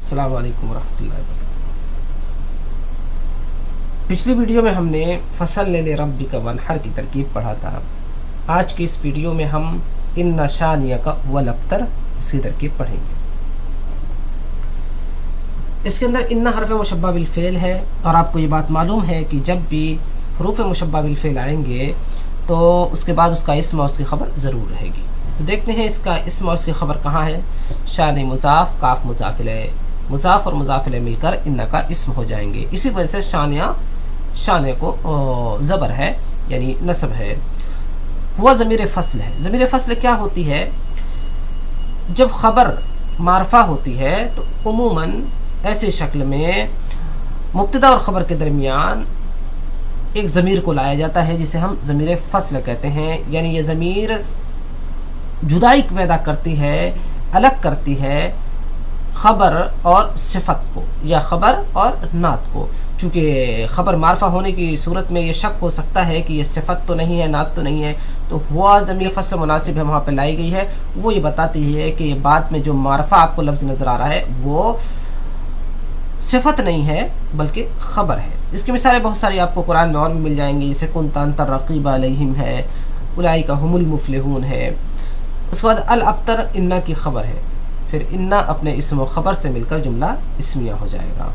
السلام علیکم ورحمۃ اللہ وبرکاتہ۔ پچھلی ویڈیو میں ہم نے فصل لے ربک وانحر کی ترکیب پڑھا تھا۔ آج کی اس ویڈیو میں ہم ان شانیک والابتر اس کی ترکیب پڑھیں گے۔ اس کے اندر ان حرف مشبہ بالفعل ہے، اور آپ کو یہ بات معلوم ہے کہ جب بھی حروف مشبہ بالفعل آئیں گے تو اس کے بعد اس کا اسم اور اس کی خبر ضرور رہے گی۔ تو دیکھتے ہیں اس کا اسم اور اس کی خبر کہاں ہے۔ شان مضاف، کاف مضاف الیہ، مضاف اور مضاف الیہ مل کر ان کا اسم ہو جائیں گے۔ اسی وجہ سے شانے کو زبر ہے، یعنی نصب ہے۔ ہوا ضمیر فصل ہے۔ ضمیر فصل کیا ہوتی ہے؟ جب خبر معرفہ ہوتی ہے تو عموماً ایسی شکل میں مبتدا اور خبر کے درمیان ایک ضمیر کو لایا جاتا ہے جسے ہم ضمیر فصل کہتے ہیں، یعنی یہ ضمیر جدائی پیدا کرتی ہے، الگ کرتی ہے خبر اور صفت کو، یا خبر اور نعت کو۔ چونکہ خبر معرفہ ہونے کی صورت میں یہ شک ہو سکتا ہے کہ یہ صفت تو نہیں ہے، نعت تو نہیں ہے، تو ہوا ضمیر فصل مناسب ہے وہاں پہ لائی گئی ہے۔ وہ یہ بتاتی ہے کہ یہ بات میں جو معرفہ آپ کو لفظ نظر آ رہا ہے وہ صفت نہیں ہے بلکہ خبر ہے۔ اس کی مثالیں بہت ساری آپ کو قرآن میں اور بھی مل جائیں گی، جیسے کنت انت الرقیب علیہم ہے، اولئک ھم المفلحون ہے۔ اس کے بعد الابتر ان کی خبر ہے، پھر ان اپنے اسم و خبر سے مل کر جملہ اسمیہ ہو جائے گا۔